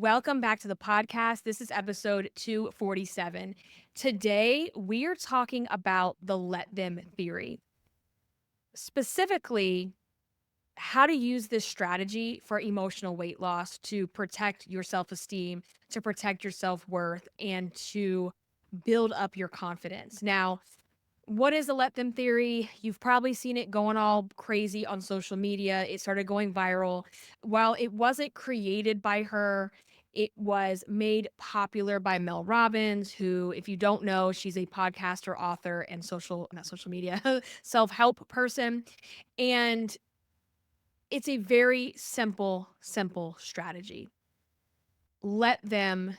Welcome back to the podcast. This is episode 247. Today, we are talking about the let them theory. Specifically, how to use this strategy for emotional weight loss to protect your self esteem, to protect your self worth, and to build up your confidence. Now, what is the let them theory? You've probably seen it going all crazy on social media. It started going viral. While it wasn't created by her, it was made popular by Mel Robbins, who, if you don't know, she's a podcaster, author, and not social media, self help person. And it's a very simple strategy. Let them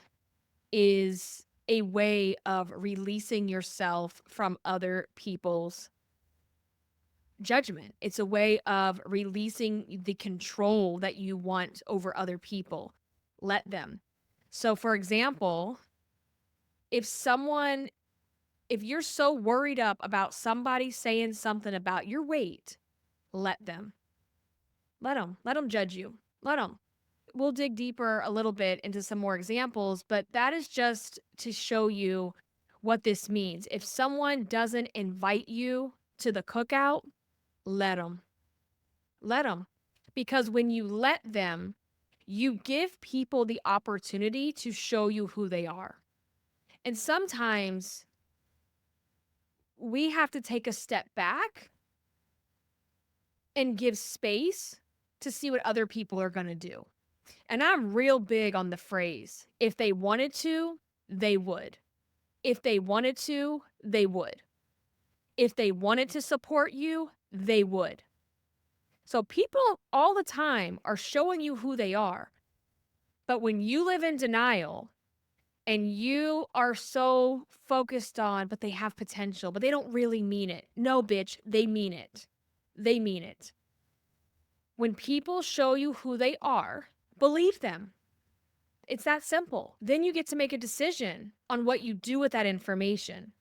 is a way of releasing yourself from other people's judgment. It's a way of releasing the control that you want over other people. Let them. So, for example, if someone, if you're so worried up about somebody saying something about your weight, let them. Let them. Let them judge you. Let them. We'll dig deeper a little bit into some more examples, but that is just to show you what this means. If someone doesn't invite you to the cookout, let them. Let them. Because when you let them, you give people the opportunity to show you who they are. And sometimes we have to take a step back and give space to see what other people are going to do. And I'm real big on the phrase, if they wanted to, they would. If they wanted to, they would. If they wanted to support you, they would. So people all the time are showing you who they are. But when you live in denial and you are so focused on, but they have potential, but they don't really mean it. No, bitch, they mean it. They mean it. When people show you who they are, believe them. It's that simple. Then you get to make a decision on what you do with that information,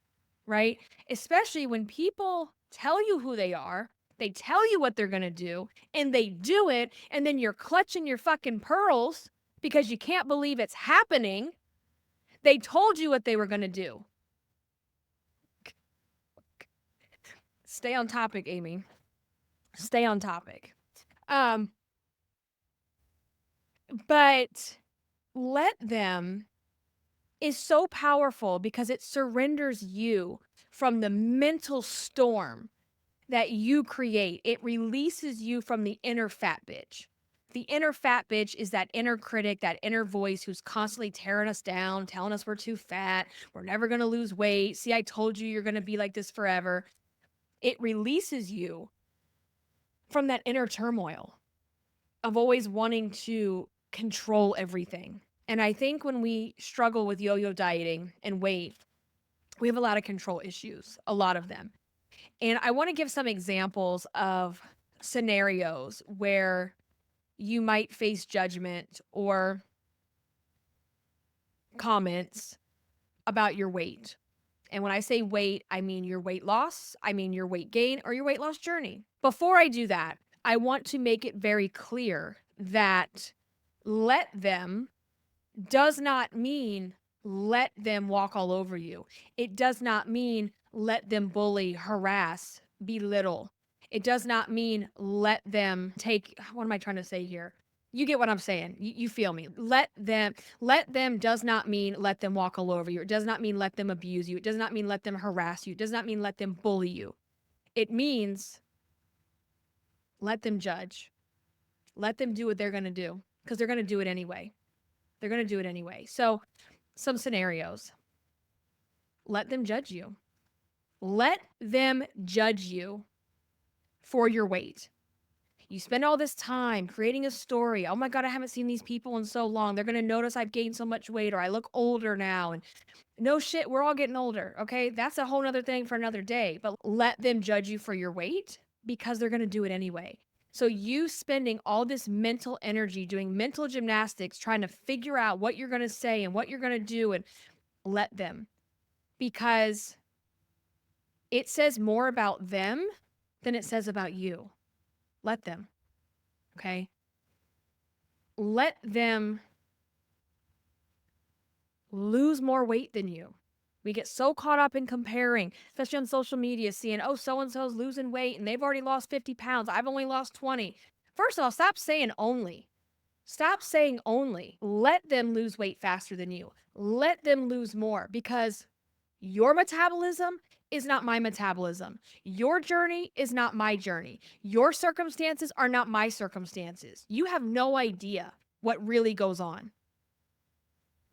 right? Especially when people tell you who they are, they tell you what they're going to do, and they do it, and then you're clutching your fucking pearls because you can't believe it's happening. They told you what they were going to do. Stay on topic, Amy. Stay on topic. But let them is so powerful because it surrenders you from the mental storm that you create. It releases you from the inner fat bitch. The inner fat bitch is that inner critic, that inner voice who's constantly tearing us down, telling us we're too fat, we're never going to lose weight. See, I told you you're going to be like this forever. It releases you from that inner turmoil of always wanting to control everything. And I think when we struggle with yo-yo dieting and weight, we have a lot of control issues, a lot of them. And I want to give some examples of scenarios where you might face judgment or comments about your weight. And when I say weight, I mean your weight loss, I mean your weight gain, or your weight loss journey. Before I do that, I want to make it very clear that let them does not mean let them walk all over you. It does not mean let them bully, harass, belittle. It does not mean let them take, what am I trying to say here? You get what I'm saying. You feel me. Let them does not mean let them walk all over you. It does not mean let them abuse you. It does not mean let them harass you. It does not mean let them bully you. It means let them judge. Let them do what they're going to do because they're going to do it anyway. They're going to do it anyway. So, some scenarios. Let them judge you. Let them judge you for your weight. You spend all this time creating a story. Oh my God, I haven't seen these people in so long. They're going to notice I've gained so much weight or I look older now. And no shit, we're all getting older. Okay. That's a whole nother thing for another day. But let them judge you for your weight because they're going to do it anyway. So you spending all this mental energy doing mental gymnastics, trying to figure out what you're going to say and what you're going to do, and let them, because it says more about them than it says about you. Let them. Okay. Let them lose more weight than you. We get so caught up in comparing, especially on social media, seeing, oh, so and so's losing weight and they've already lost 50 pounds. I've only lost 20. First of all, stop saying only. Stop saying only. Let them lose weight faster than you. Let them lose more because your metabolism is not my metabolism. Your journey is not my journey. Your circumstances are not my circumstances. You have no idea what really goes on.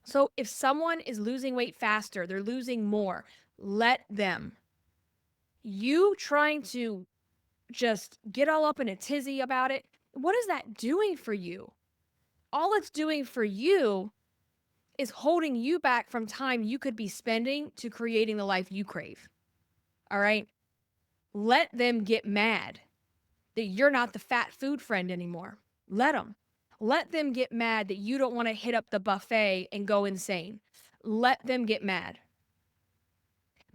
So if someone is losing weight faster, they're losing more, let them. You trying to just get all up in a tizzy about it, what is that doing for you? All it's doing for you is holding you back from time you could be spending to creating the life you crave. All right? Let them get mad that you're not the fat food friend anymore. Let them. Let them get mad that you don't want to hit up the buffet and go insane. Let them get mad.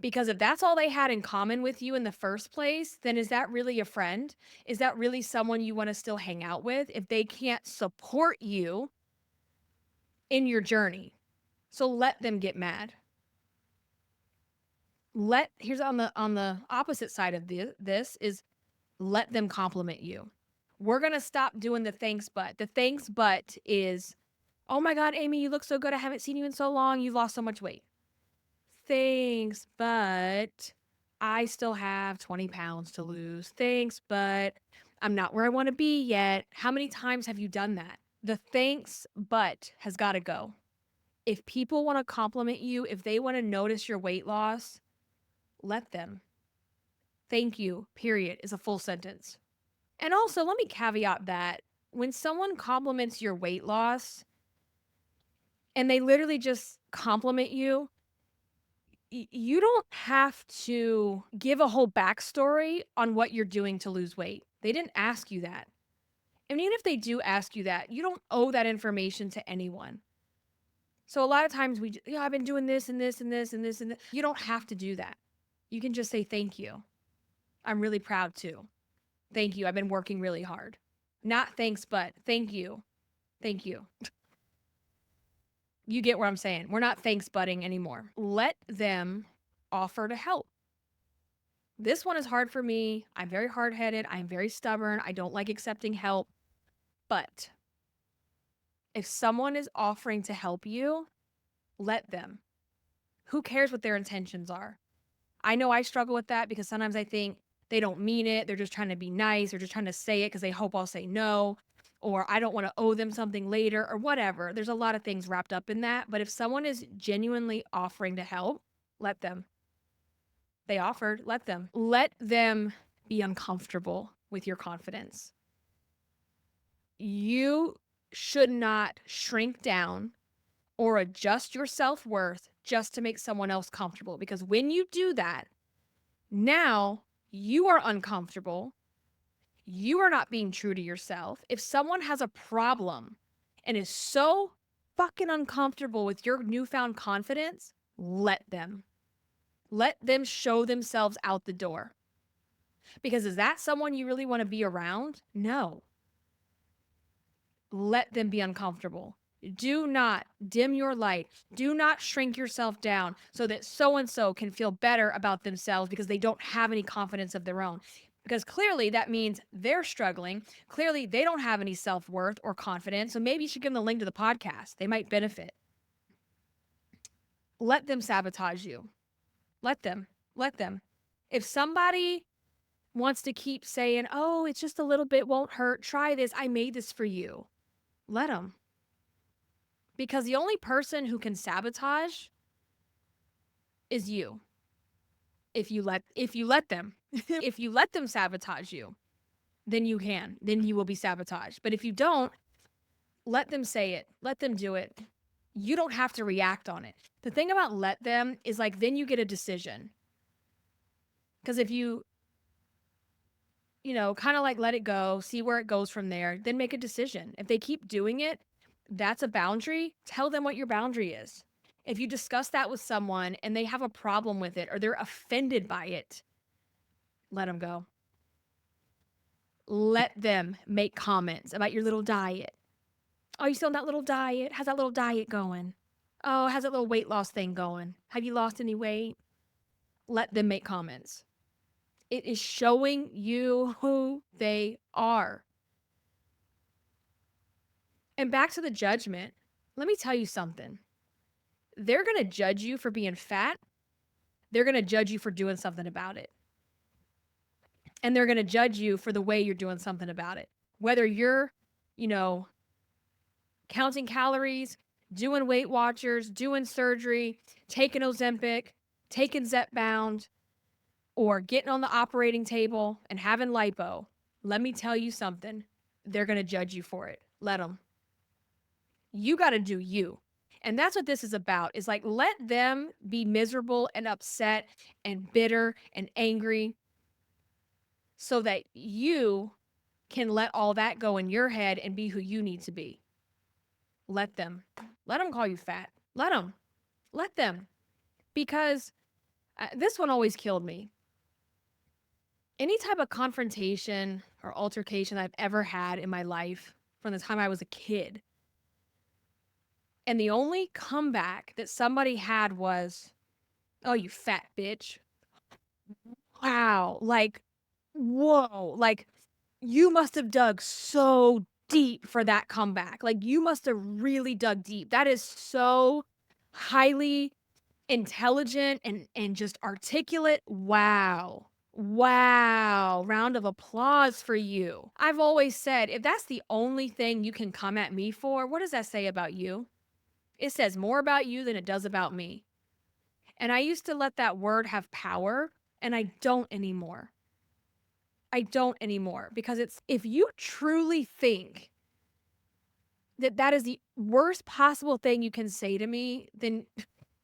Because if that's all they had in common with you in the first place, then is that really a friend? Is that really someone you want to still hang out with if they can't support you in your journey? So let them get mad. Here's on the opposite side of this is let them compliment you. We're going to stop doing the thanks but. The thanks but is, "Oh my god, Amy, you look so good. I haven't seen you in so long. You've lost so much weight." Thanks, but I still have 20 pounds to lose. Thanks, but I'm not where I want to be yet. How many times have you done that? The thanks, but has got to go. If people want to compliment you, if they want to notice your weight loss, let them. Thank you, period, is a full sentence. And also, let me caveat that when someone compliments your weight loss and they literally just compliment you, you don't have to give a whole backstory on what you're doing to lose weight. They didn't ask you that. And even if they do ask you that, you don't owe that information to anyone. So a lot of times I've been doing this and this and this and this and this. You don't have to do that. You can just say, thank you. I'm really proud too. Thank you. I've been working really hard. Not thanks, but thank you. Thank you. You get what I'm saying. We're not thanks butting anymore. Let them offer to help. This one is hard for me. I'm very hard headed. I'm very stubborn. I don't like accepting help. But if someone is offering to help you, let them. Who cares what their intentions are? I know I struggle with that because sometimes I think they don't mean it. They're just trying to be nice. They're just trying to say it because they hope I'll say no, or I don't want to owe them something later, or whatever. There's a lot of things wrapped up in that. But if someone is genuinely offering to help, let them. They offered, let them. Let them be uncomfortable with your confidence. You should not shrink down or adjust your self-worth just to make someone else comfortable. Because when you do that, now you are uncomfortable. You are not being true to yourself. If someone has a problem and is so fucking uncomfortable with your newfound confidence, let them. Let them show themselves out the door. Because is that someone you really want to be around? No. Let them be uncomfortable. Do not dim your light. Do not shrink yourself down so that so-and-so can feel better about themselves because they don't have any confidence of their own. Because clearly that means they're struggling. Clearly they don't have any self-worth or confidence. So maybe you should give them the link to the podcast. They might benefit. Let them sabotage you. Let them. Let them. If somebody wants to keep saying, oh, it's just a little bit, won't hurt, try this, I made this for you. Let them. Because the only person who can sabotage is you. If you let them. If you let them sabotage you, then you can. Then you will be sabotaged. But if you don't, let them say it. Let them do it. You don't have to react on it. The thing about let them is like then you get a decision. Because if you kind of like let it go, see where it goes from there, then make a decision. If they keep doing it, that's a boundary. Tell them what your boundary is. If you discuss that with someone and they have a problem with it or they're offended by it, let them go. Let them make comments about your little diet. Oh, you still on that little diet? How's that little diet going? Oh, it has a little weight loss thing going. Have you lost any weight? Let them make comments. It is showing you who they are. And back to the judgment, let me tell you something. They're going to judge you for being fat. They're going to judge you for doing something about it. And they're going to judge you for the way you're doing something about it. Whether you're, you know, counting calories, doing Weight Watchers, doing surgery, taking Ozempic, taking Zepbound, or getting on the operating table and having lipo, let me tell you something. They're going to judge you for it. Let them. You got to do you. And that's what this is about, is like, let them be miserable and upset and bitter and angry so that you can let all that go in your head and be who you need to be. Let them. Let them call you fat. Let them. Let them. Because this one always killed me. Any type of confrontation or altercation I've ever had in my life from the time I was a kid, and the only comeback that somebody had was, "Oh, you fat bitch." Wow. Like, whoa. Like, you must have dug so deep for that comeback. Like, you must have really dug deep. That is so highly intelligent and just articulate. Wow. Wow. Round of applause for you. I've always said, if that's the only thing you can come at me for, what does that say about you? It says more about you than it does about me. And I used to let that word have power, and I don't anymore. I don't anymore because it's, if you truly think that that is the worst possible thing you can say to me, then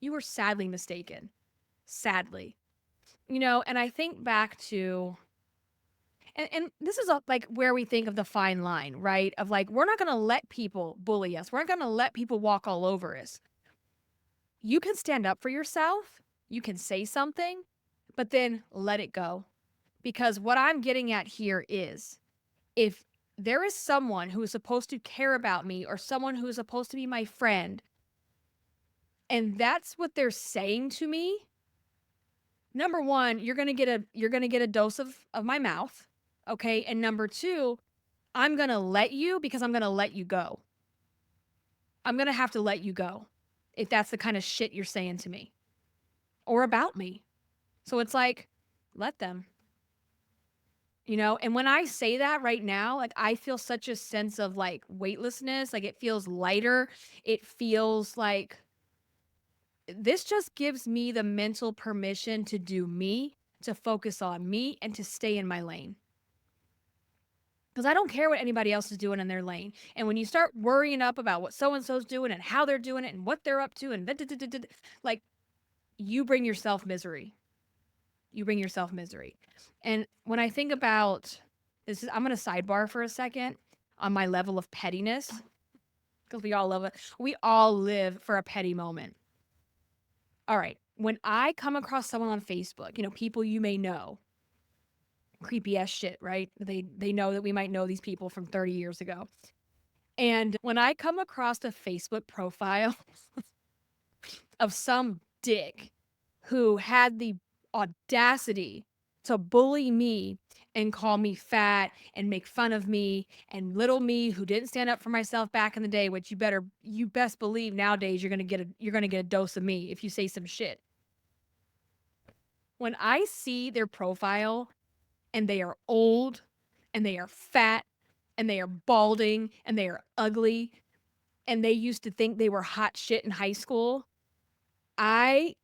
you were sadly mistaken. Sadly. And I think back to, and this is like where we think of the fine line, right? Of like, we're not going to let people bully us. We're not going to let people walk all over us. You can stand up for yourself. You can say something, but then let it go. Because what I'm getting at here is, if there is someone who is supposed to care about me or someone who is supposed to be my friend, and that's what they're saying to me, number one, you're gonna get a dose of my mouth. Okay. And number two, I'm gonna let you, because I'm gonna let you go. I'm gonna have to let you go if that's the kind of shit you're saying to me or about me. So it's like, let them. And when I say that right now, like, I feel such a sense of like weightlessness, like it feels lighter. It feels like this just gives me the mental permission to do me, to focus on me, and to stay in my lane. Because I don't care what anybody else is doing in their lane. And when you start worrying up about what so and so's doing and how they're doing it and what they're up to, and like, you bring yourself misery. You bring yourself misery. And when I think about this, I'm going to sidebar for a second on my level of pettiness, because we all love it. We all live for a petty moment. All right. When I come across someone on Facebook, people you may know, creepy ass shit, right? They know that we might know these people from 30 years ago. And when I come across a Facebook profile of some dick who had the audacity to bully me and call me fat and make fun of me, and little me who didn't stand up for myself back in the day, which you best believe nowadays you're gonna get a dose of me if you say some shit. When I see their profile and they are old and they are fat and they are balding and they are ugly and they used to think they were hot shit in high school, I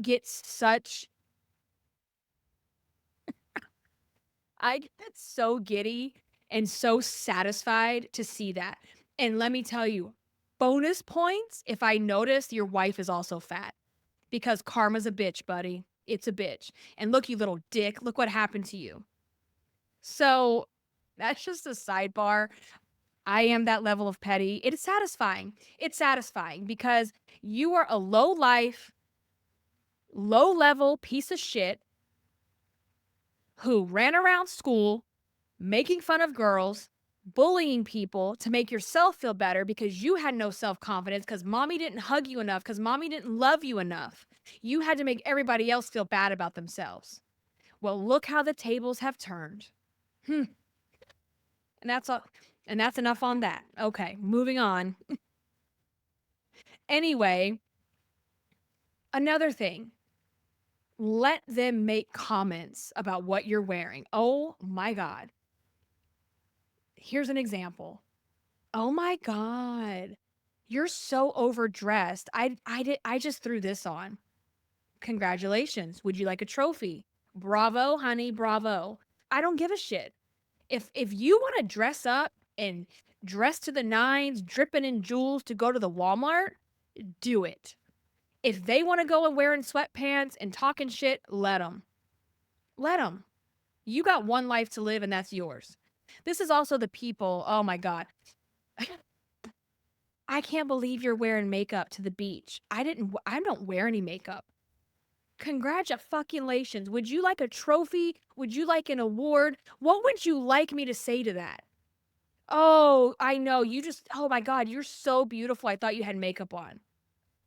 get such I get so giddy and so satisfied to see that. And let me tell you, bonus points if I notice your wife is also fat, because karma's a bitch, buddy. It's a bitch. And look, you little dick, look what happened to you. So that's just a sidebar. I am that level of petty. It is satisfying. It's satisfying because you are a low life, low level piece of shit who ran around school making fun of girls, bullying people to make yourself feel better because you had no self-confidence because mommy didn't hug you enough, because mommy didn't love you enough. You had to make everybody else feel bad about themselves. Well, look how the tables have turned. Hmm. And that's all. And that's enough on that. Okay, moving on. Anyway, another thing, let them make comments about what you're wearing. Oh my God. Here's an example. Oh my God. You're so overdressed. I just threw this on. Congratulations. Would you like a trophy? Bravo, honey, bravo. I don't give a shit. If you want to dress up and dress to the nines, dripping in jewels to go to the Walmart, do it. If they want to go and wearing sweatpants and talking shit, let them. Let them. You got one life to live and that's yours. This is also the people, oh my God. I can't believe you're wearing makeup to the beach. I don't wear any makeup. Congratulations. Would you like a trophy? Would you like an award? What would you like me to say to that? Oh, I know. Oh my God, you're so beautiful. I thought you had makeup on.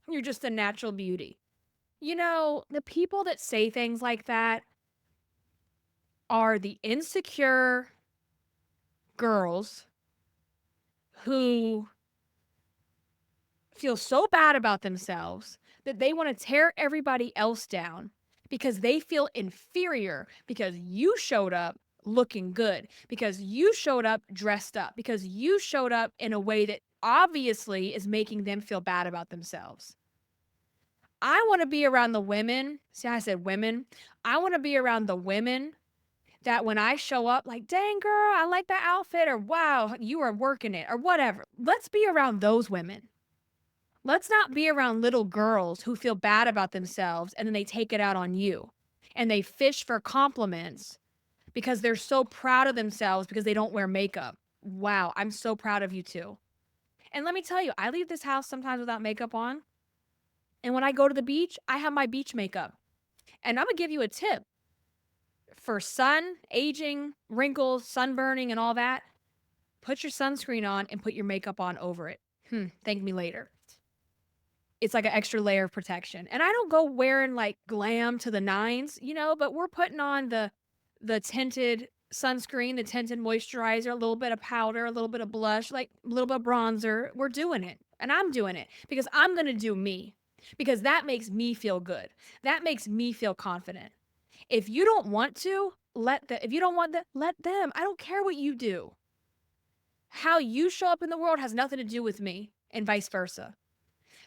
You're just a natural beauty. The people that say things like that are the insecure girls who feel so bad about themselves that they want to tear everybody else down because they feel inferior because you showed up looking good, because you showed up dressed up, because you showed up in a way that obviously is making them feel bad about themselves. I want to be around the women. See, I said women. I want to be around the women that when I show up, like, dang, girl, I like that outfit, or wow, you are working it, or whatever. Let's be around those women. Let's not be around little girls who feel bad about themselves and then they take it out on you and they fish for compliments because they're so proud of themselves because they don't wear makeup. Wow, I'm so proud of you too. And let me tell you, I leave this house sometimes without makeup on. And when I go to the beach, I have my beach makeup. And I'm going to give you a tip for sun, aging, wrinkles, sunburning, and all that. Put your sunscreen on and put your makeup on over it. Thank me later. It's like an extra layer of protection. And I don't go wearing like glam to the nines, but we're putting on the tinted sunscreen, the tinted moisturizer, a little bit of powder, a little bit of blush, like a little bit of bronzer. We're doing it. And I'm doing it because I'm going to do me. Because that makes me feel good. That makes me feel confident. If you don't want to, if you don't want that, let them. I don't care what you do. How you show up in the world has nothing to do with me and vice versa.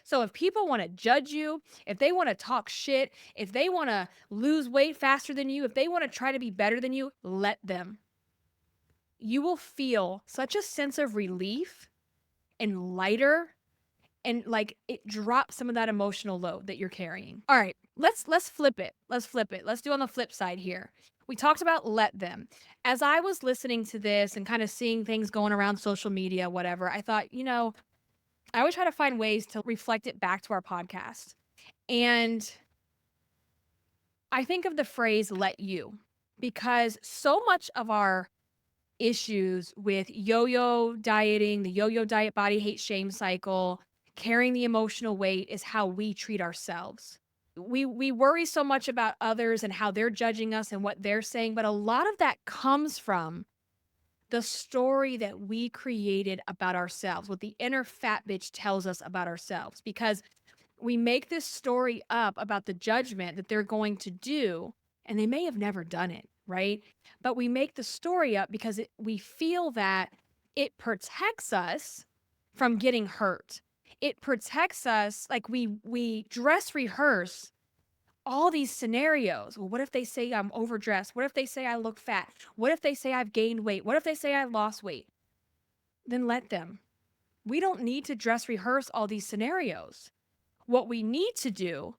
So if people want to judge you, if they want to talk shit, if they want to lose weight faster than you, if they want to try to be better than you, let them. You will feel such a sense of relief and lighter and like it drops some of that emotional load that you're carrying. All right, let's flip it. Let's flip it. Let's do on the flip side here. We talked about let them. As I was listening to this and kind of seeing things going around social media, whatever, I thought, I always try to find ways to reflect it back to our podcast. And I think of the phrase let you because so much of our issues with yo-yo dieting, the yo-yo diet body hate shame cycle, carrying the emotional weight is how we treat ourselves. We worry so much about others and how they're judging us and what they're saying, but a lot of that comes from the story that we created about ourselves, what the inner fat bitch tells us about ourselves, because we make this story up about the judgment that they're going to do, and they may have never done it, right? But we make the story up because we feel that it protects us from getting hurt. It protects us, like we dress rehearse all these scenarios. Well, what if they say I'm overdressed? What if they say I look fat? What if they say I've gained weight? What if they say I lost weight? Then let them. We don't need to dress rehearse all these scenarios. What we need to do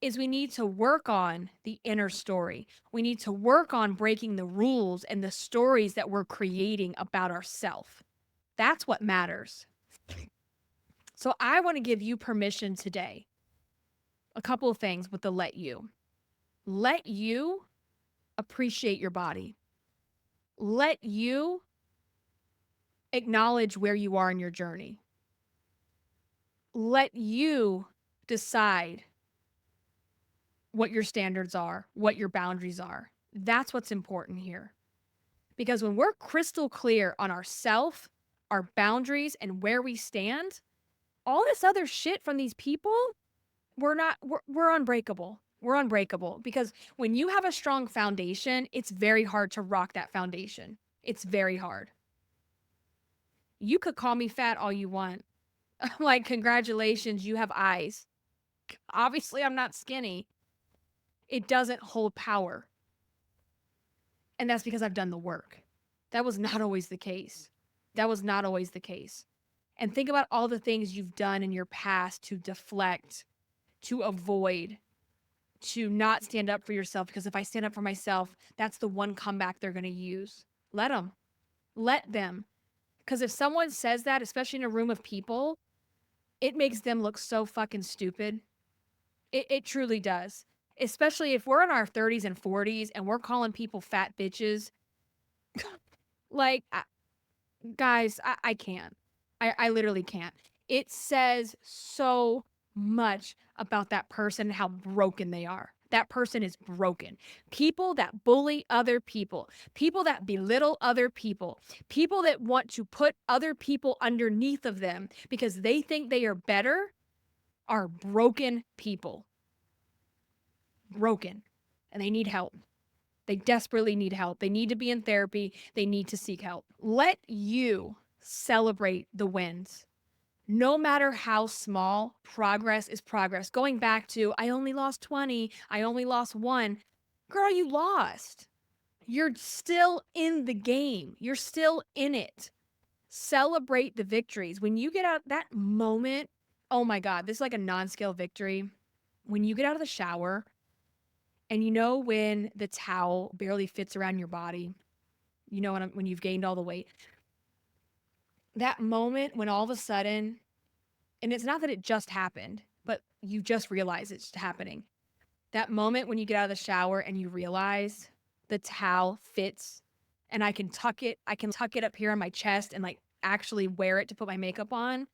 is we need to work on the inner story. We need to work on breaking the rules and the stories that we're creating about ourselves. That's what matters. So I want to give you permission today. A couple of things with the let you. Let you appreciate your body. Let you Acknowledge where you are in your journey. Let you decide what your standards are, what your boundaries are. That's what's important here. Because when we're crystal clear on ourself, our boundaries, and where we stand, all this other shit from these people, we're unbreakable. We're unbreakable because when you have a strong foundation, it's very hard to rock that foundation. It's very hard. You could call me fat all you want. I'm like, congratulations, you have eyes. Obviously, I'm not skinny. It doesn't hold power. And that's because I've done the work. That was not always the case. That was not always the case. And think about all the things you've done in your past to deflect, to avoid, to not stand up for yourself. Because if I stand up for myself, that's the one comeback they're going to use. Let them. Let them. Because if someone says that, especially in a room of people, it makes them look so fucking stupid. It truly does. Especially if we're in our 30s and 40s and we're calling people fat bitches. Like, guys, I can't. I literally can't. It says so much about that person and how broken they are. That person is broken. People that bully other people that belittle other people that want to put other people underneath of them because they think they are better are broken people. Broken. And they need help. They desperately need help. They need to be in therapy. They need to seek help. Let you celebrate the wins. No matter how small, progress is progress. Going back to, I only lost 20, I only lost 1. Girl, you lost. You're still in the game. You're still in it. Celebrate the victories. When you get out that moment, oh my God, this is like a non-scale victory. When you get out of the shower and you know when the towel barely fits around your body, you know when you've gained all the weight, that moment when all of a sudden, and it's not that it just happened, but you just realize it's happening. That moment when you get out of the shower and you realize the towel fits and I can tuck it up here on my chest and like actually wear it to put my makeup on.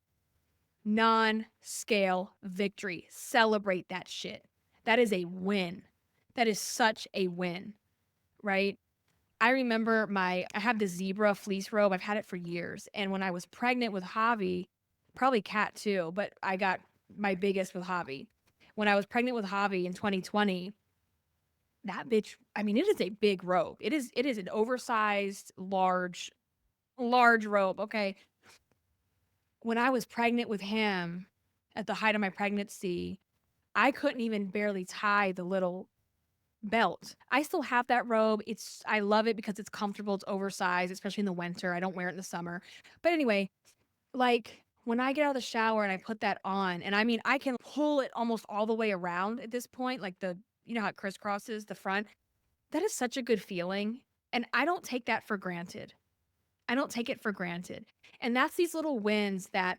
Non-scale victory. Celebrate that shit. That is a win. That is such a win, right? I remember I have the zebra fleece robe. I've had it for years. And when I was pregnant with Javi, probably Cat too, but I got my biggest with Javi. When I was pregnant with Javi in 2020, that bitch, I mean, it is a big robe. It is an oversized, large robe. Okay. When I was pregnant with him at the height of my pregnancy, I couldn't even barely tie the little belt. I still have that robe. I love it because it's comfortable, it's oversized, especially in the winter. I don't wear it in the summer. But anyway, like when I get out of the shower and I put that on, and I mean I can pull it almost all the way around at this point, like you know how it crisscrosses the front. That is such a good feeling. And I don't take that for granted. I don't take it for granted. And that's these little wins that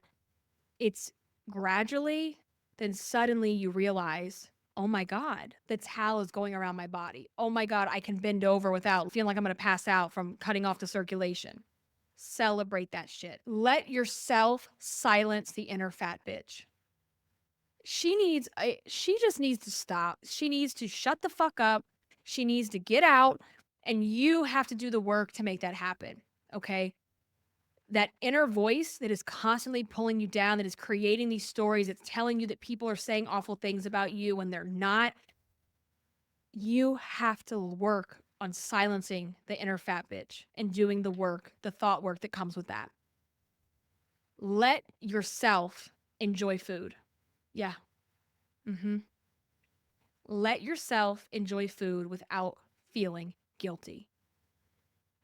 it's gradually, then suddenly you realize, oh my God, the towel is going around my body. Oh my God, I can bend over without feeling like I'm going to pass out from cutting off the circulation. Celebrate that shit. Let yourself silence the inner fat bitch. She just needs to stop. She needs to shut the fuck up. She needs to get out, and you have to do the work to make that happen. Okay? That inner voice that is constantly pulling you down, that is creating these stories, that's telling you that people are saying awful things about you when they're not. You have to work on silencing the inner fat bitch and doing the work, the thought work that comes with that. Let yourself enjoy food. Yeah. Let yourself enjoy food without feeling guilty.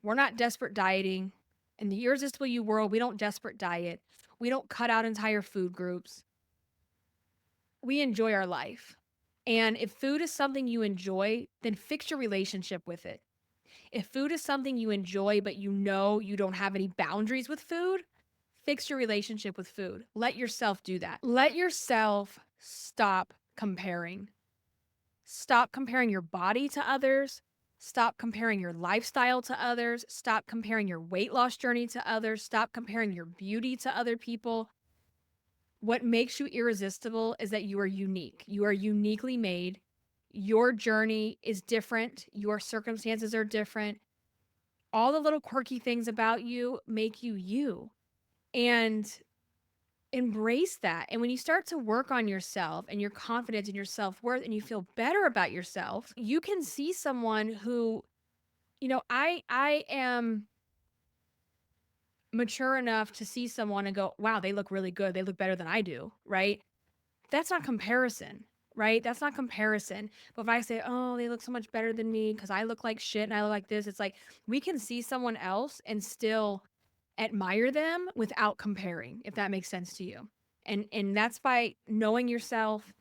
We're not desperate dieting. In the irresistible you world, we don't desperate diet. We don't cut out entire food groups. We enjoy our life. And if food is something you enjoy, then fix your relationship with it. If food is something you enjoy, but you know you don't have any boundaries with food, fix your relationship with food. Let yourself do that. Let yourself stop comparing. Stop comparing your body to others. Stop comparing your lifestyle to others. Stop comparing your weight loss journey to others. Stop comparing your beauty to other people. What makes you irresistible is that you are unique. You are uniquely made. Your journey is different. Your circumstances are different. All the little quirky things about you make you you. And embrace that. And when you start to work on yourself and your confidence and your self-worth and you feel better about yourself, you can see someone who, I am mature enough to see someone and go, wow, they look really good. They look better than I do, right? That's not comparison, right? That's not comparison. But if I say, oh, they look so much better than me because I look like shit and I look like this, it's like we can see someone else and still admire them without comparing, if that makes sense to you. And that's by knowing yourself,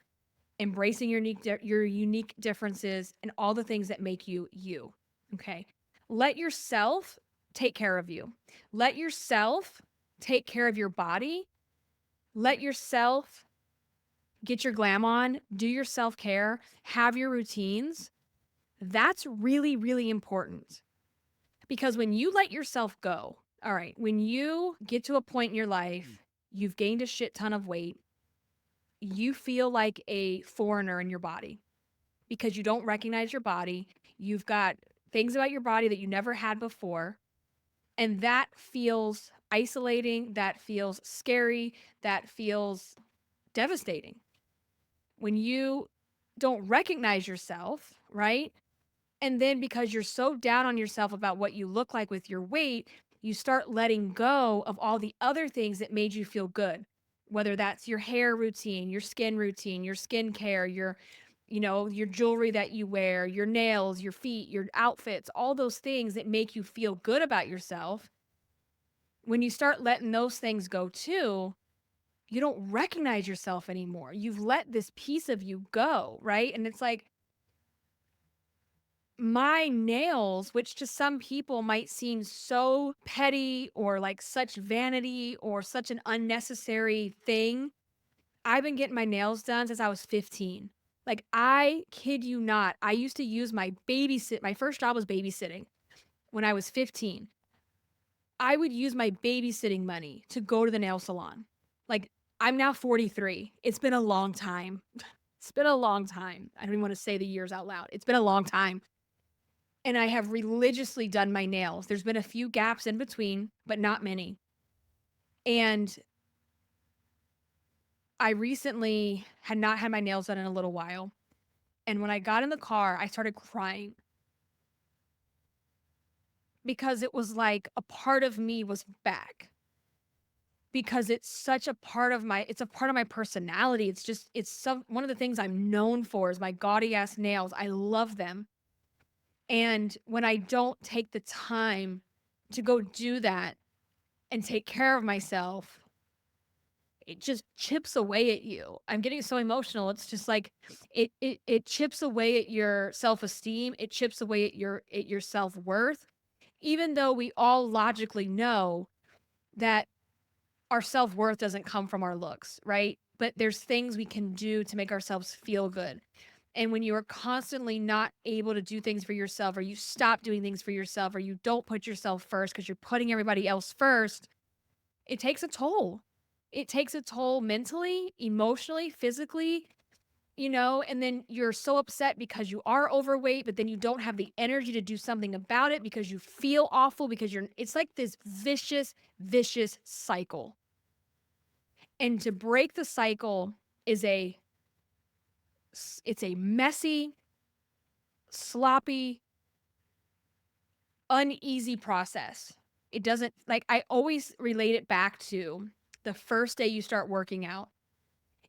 embracing your unique differences and all the things that make you you. Okay? Let yourself take care of you. Let yourself take care of your body. Let yourself get your glam on, do your self-care, have your routines. That's really, really important. Because when you let yourself go, all right, when you get to a point in your life, you've gained a shit ton of weight, you feel like a foreigner in your body because you don't recognize your body. You've got things about your body that you never had before. And that feels isolating. That feels scary. That feels devastating. When you don't recognize yourself, right? And then because you're so down on yourself about what you look like with your weight, you start letting go of all the other things that made you feel good. Whether that's your hair routine, your skin care, your jewelry that you wear, your nails, your feet, your outfits, all those things that make you feel good about yourself. When you start letting those things go too, you don't recognize yourself anymore. You've let this piece of you go, right? And it's like, my nails, which to some people might seem so petty or like such vanity or such an unnecessary thing, I've been getting my nails done since I was 15. Like, I kid you not, I used to use my first job was babysitting when I was 15. I would use my babysitting money to go to the nail salon. Like, I'm now 43. It's been a long time. It's been a long time. I don't even want to say the years out loud. It's been a long time. And I have religiously done my nails. There's been a few gaps in between, but not many. And I recently had not had my nails done in a little while. And when I got in the car, I started crying because it was like a part of me was back. Because it's such a part of it's a part of my personality. One of the things I'm known for is my gaudy ass nails. I love them. And when I don't take the time to go do that and take care of myself, it just chips away at you. I'm getting so emotional. It's just like it chips away at your self-esteem. It chips away at your self-worth. Even though we all logically know that our self-worth doesn't come from our looks, right? But there's things we can do to make ourselves feel good. And when you are constantly not able to do things for yourself, or you stop doing things for yourself, or you don't put yourself first because you're putting everybody else first, it takes a toll. It takes a toll mentally, emotionally, physically, and then you're so upset because you are overweight, but then you don't have the energy to do something about it because you feel awful because it's like this vicious, vicious cycle. And to break the cycle is it's a messy, sloppy, uneasy process. It doesn't like I always relate it back to the first day you start working out.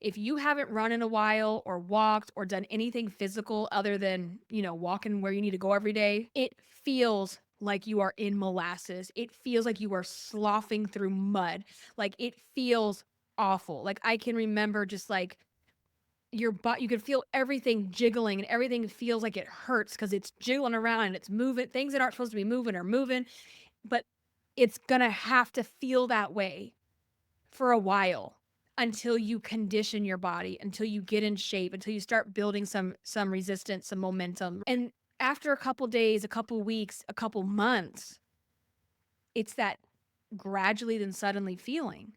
If you haven't run in a while or walked or done anything physical other than, walking where you need to go every day, it feels like you are in molasses. It feels like you are sloughing through mud. Like it feels awful. Like I can remember just like your butt, you can feel everything jiggling and everything feels like it hurts because it's jiggling around and it's moving. Things that aren't supposed to be moving are moving, but it's gonna have to feel that way for a while until you condition your body, until you get in shape, until you start building some resistance, some momentum. And After a couple days, a couple weeks, a couple months, it's that gradually then suddenly feeling.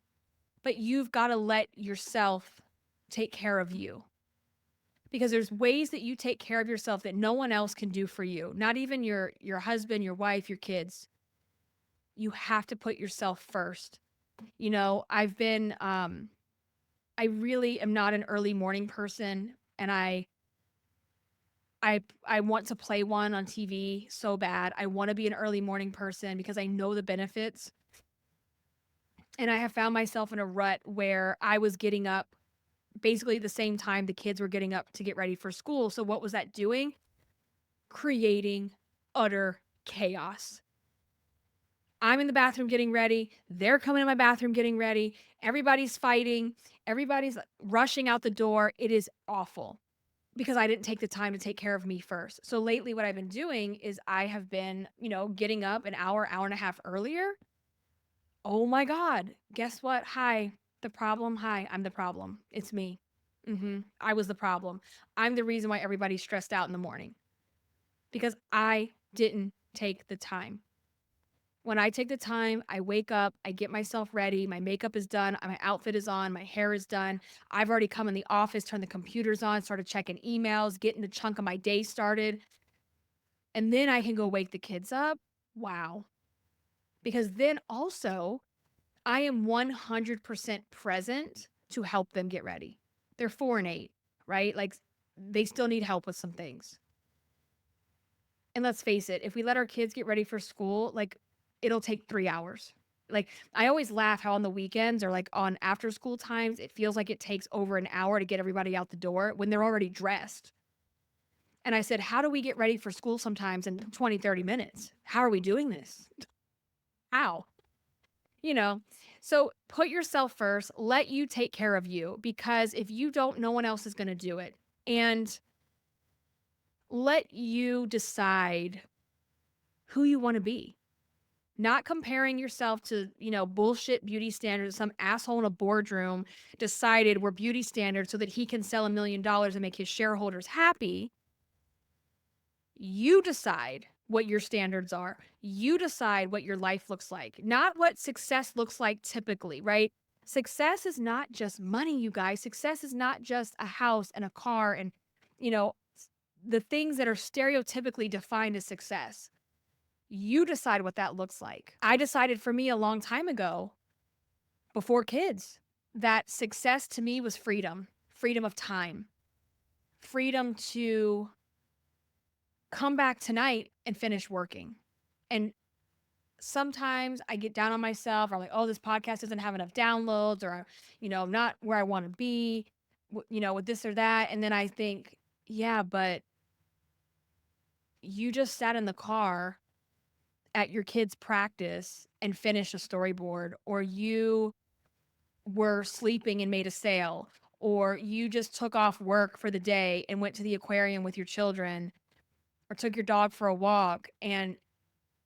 But you've got to let yourself take care of you, because there's ways that you take care of yourself that no one else can do for you. Not even your husband, your wife, your kids. You have to put yourself first. I've been I really am not an early morning person, and I want to play one on TV so bad. I want to be an early morning person because I know the benefits. And I have found myself in a rut where I was getting up basically at the same time the kids were getting up to get ready for school. So what was that doing? Creating utter chaos. I'm in the bathroom getting ready. They're coming in my bathroom getting ready. Everybody's fighting. Everybody's rushing out the door. It is awful because I didn't take the time to take care of me first. So lately, what I've been doing is I have been, getting up an hour, hour and a half earlier. Oh my God. Guess what? Hi. The problem. Hi. I'm the problem. It's me. I was the problem. I'm the reason why everybody's stressed out in the morning because I didn't take the time. When I take the time, I wake up, I get myself ready, my makeup is done, my outfit is on, my hair is done. I've already come in the office, turned the computers on, started checking emails, getting the chunk of my day started. And then I can go wake the kids up. Wow. Because then also, I am 100% present to help them get ready. They're 4 and 8, right? Like they still need help with some things. And let's face it, if we let our kids get ready for school, like it'll take 3 hours. Like I always laugh how on the weekends or like on after school times, it feels like it takes over an hour to get everybody out the door when they're already dressed. And I said, how do we get ready for school sometimes in 20, 30 minutes? How are we doing this? How? You know, so put yourself first, let you take care of you because if you don't, no one else is going to do it. And let you decide who you want to be. Not comparing yourself to, bullshit beauty standards. Some asshole in a boardroom decided we're beauty standards so that he can sell $1 million and make his shareholders happy. You decide what your standards are. You decide what your life looks like, not what success looks like typically, right? Success is not just money, you guys. Success is not just a house and a car and, you know, the things that are stereotypically defined as success. You decide what that looks like. I decided for me a long time ago, before kids, that success to me was freedom, freedom of time, freedom to come back tonight and finish working. And sometimes I get down on myself, or I'm like, oh, this podcast doesn't have enough downloads, or, I'm not where I want to be, with this or that. And then I think, yeah, but you just sat in the car at your kid's practice and finished a storyboard, or you were sleeping and made a sale, or you just took off work for the day and went to the aquarium with your children, or took your dog for a walk, and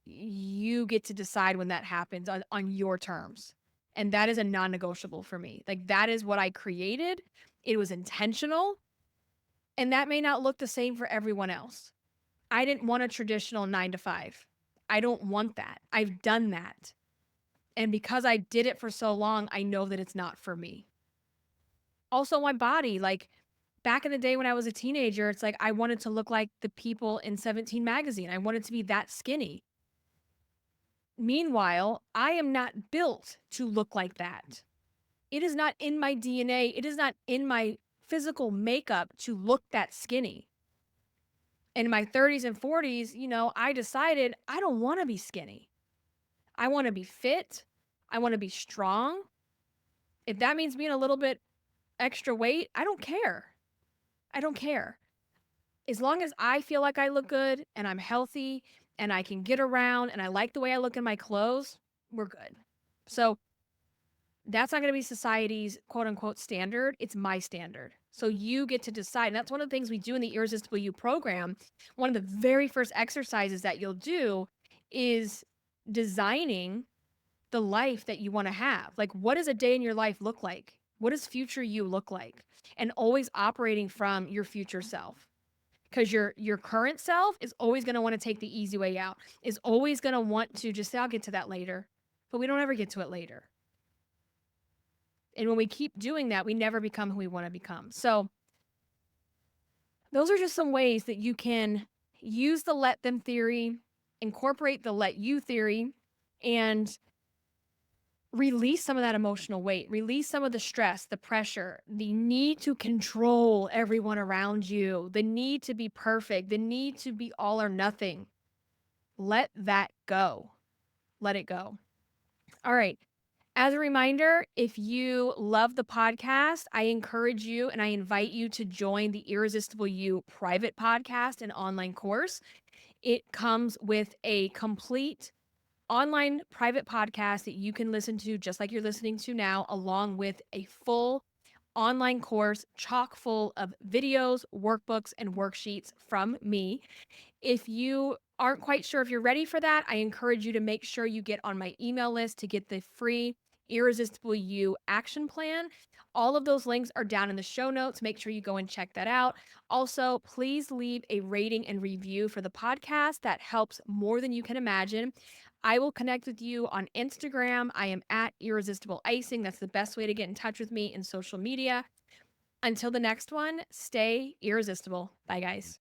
you get to decide when that happens on your terms. And that is a non-negotiable for me. Like that is what I created. It was intentional. And that may not look the same for everyone else. I didn't want a traditional 9 to 5. I don't want that. I've done that. And because I did it for so long, I know that it's not for me. Also, my body, like back in the day when I was a teenager, it's like I wanted to look like the people in 17 magazine. I wanted to be that skinny. Meanwhile, I am not built to look like that. It is not in my DNA. It is not in my physical makeup to look that skinny. In my 30s and 40s, I decided I don't want to be skinny. I want to be fit. I want to be strong. If that means being a little bit extra weight, I don't care. I don't care. As long as I feel like I look good and I'm healthy and I can get around and I like the way I look in my clothes, we're good. So that's not going to be society's quote unquote standard. It's my standard. So you get to decide. And that's one of the things we do in the Irresistible You program. One of the very first exercises that you'll do is designing the life that you want to have. Like, what does a day in your life look like? What does future you look like? And always operating from your future self. because your current self is always going to want to take the easy way out, is always going to want to just say, I'll get to that later. But we don't ever get to it later. And when we keep doing that, we never become who we want to become. So, those are just some ways that you can use the let them theory, incorporate the let you theory, and release some of that emotional weight, release some of the stress, the pressure, the need to control everyone around you, the need to be perfect, the need to be all or nothing. Let that go. Let it go. All right. As a reminder, if you love the podcast, I encourage you and I invite you to join the Irresistible You private podcast and online course. It comes with a complete online private podcast that you can listen to just like you're listening to now, along with a full online course chock full of videos, workbooks, and worksheets from me. If you aren't quite sure if you're ready for that, I encourage you to make sure you get on my email list to get the free Irresistible You action plan. All of those links are down in the show notes. Make sure you go and check that out. Also, please leave a rating and review for the podcast. That helps more than you can imagine. I will connect with you on Instagram. I am at Irresistible Icing. That's the best way to get in touch with me in social media. Until the next one, stay irresistible. Bye, guys.